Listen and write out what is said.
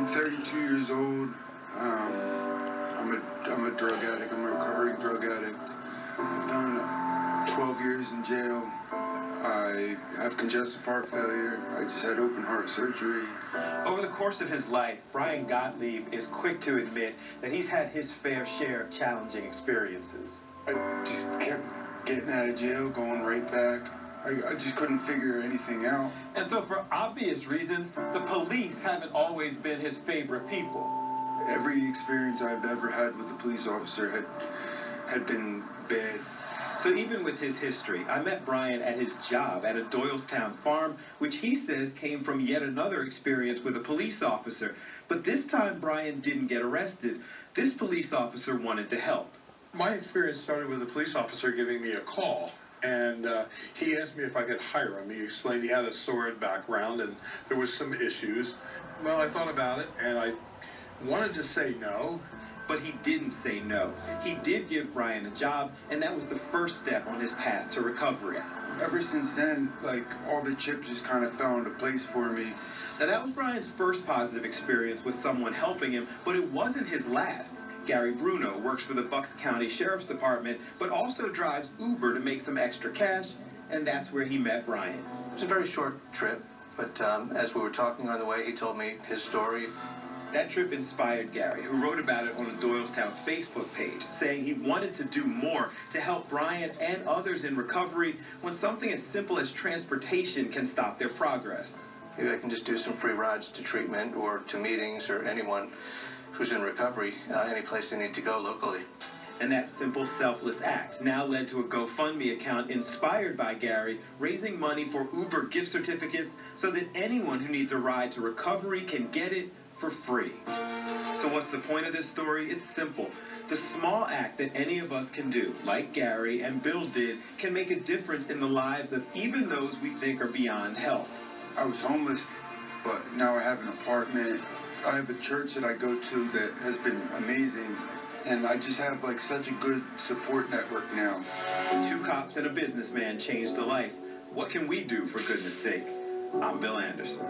I'm 32 years old. I'm a drug addict. I'm a recovering drug addict. I've done 12 years in jail. I have congestive heart failure. I just had open heart surgery. Over the course of his life, Brian Gottlieb is quick to admit that he's had his fair share of challenging experiences. I just kept getting out of jail, going right back. I just couldn't figure anything out. And so for obvious reasons, the police haven't always been his favorite people. Every experience I've ever had with a police officer had been bad. So even with his history, I met Brian at his job at a Doylestown farm, which he says came from yet another experience with a police officer. But this time, Brian didn't get arrested. This police officer wanted to help. My experience started with a police officer giving me a call. And he asked me if I could hire him. He explained he had a sordid background and there was some issues. Well, I thought about it and I wanted to say no. But he didn't say no. He did give Brian a job, and that was the first step on his path to recovery. Ever since then, all the chips just kind of fell into place for me. Now, that was Brian's first positive experience with someone helping him, but it wasn't his last. Gary Bruno works for the Bucks County Sheriff's Department, but also drives Uber to make some extra cash, and that's where he met Brian. It was a very short trip, but as we were talking on the way, he told me his story. That trip inspired Gary, who wrote about it on the Doylestown Facebook page, saying he wanted to do more to help Brian and others in recovery when something as simple as transportation can stop their progress. Maybe I can just do some free rides to treatment or to meetings or anyone who's in recovery, any place they need to go locally. And that simple, selfless act now led to a GoFundMe account inspired by Gary, raising money for Uber gift certificates so that anyone who needs a ride to recovery can get it for free. So what's the point of this story? It's simple. The small act that any of us can do, like Gary and Bill did, can make a difference in the lives of even those we think are beyond help. I was homeless, but now I have an apartment. I have a church that I go to that has been amazing, and I just have such a good support network now. Two cops and a businessman changed a life. What can we do for goodness sake? I'm Bill Anderson.